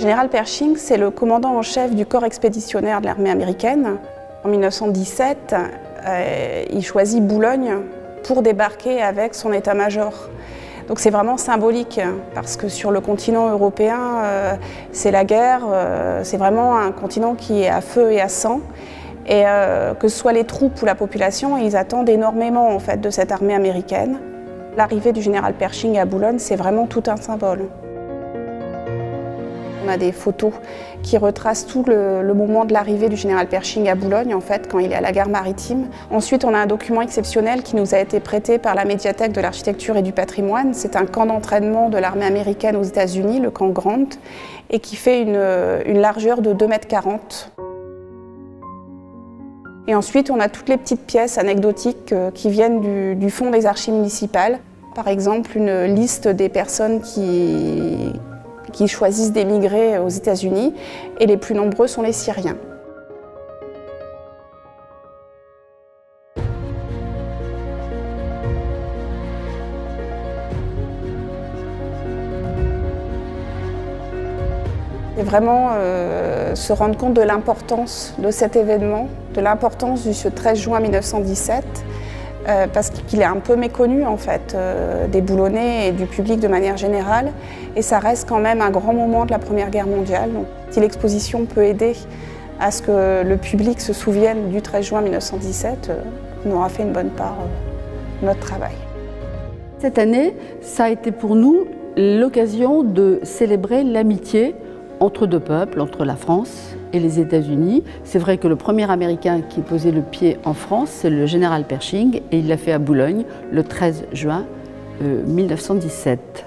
Général Pershing, c'est le commandant en chef du corps expéditionnaire de l'armée américaine. En 1917, il choisit Boulogne pour débarquer avec son état-major. Donc c'est vraiment symbolique, parce que sur le continent européen, c'est la guerre, c'est vraiment un continent qui est à feu et à sang. Et que ce soit les troupes ou la population, ils attendent énormément en fait, de cette armée américaine. L'arrivée du général Pershing à Boulogne, c'est vraiment tout un symbole. On a des photos qui retracent tout le moment de l'arrivée du général Pershing à Boulogne, en fait, quand il est à la gare maritime. Ensuite, on a un document exceptionnel qui nous a été prêté par la médiathèque de l'architecture et du patrimoine. C'est un camp d'entraînement de l'armée américaine aux États-Unis, le camp Grant, et qui fait une largeur de 2,40 m. Et ensuite, on a toutes les petites pièces anecdotiques qui viennent du fond des archives municipales. Par exemple, une liste des personnes qui choisissent d'émigrer aux États-Unis, et les plus nombreux sont les Syriens. C'est vraiment se rendre compte de l'importance de cet événement, de l'importance du ce 13 juin 1917, parce qu'il est un peu méconnu en fait, des Boulonnais et du public de manière générale, et ça reste quand même un grand moment de la Première Guerre mondiale. Donc, si l'exposition peut aider à ce que le public se souvienne du 13 juin 1917, on aura fait une bonne part de notre travail. Cette année, ça a été pour nous l'occasion de célébrer l'amitié entre deux peuples, entre la France et les États-Unis. C'est vrai que le premier Américain qui posait le pied en France, c'est le général Pershing, et il l'a fait à Boulogne le 13 juin 1917.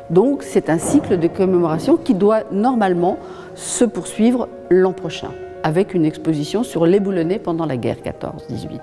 Donc c'est un cycle de commémoration qui doit normalement se poursuivre l'an prochain, avec une exposition sur les Boulonnais pendant la guerre 14-18.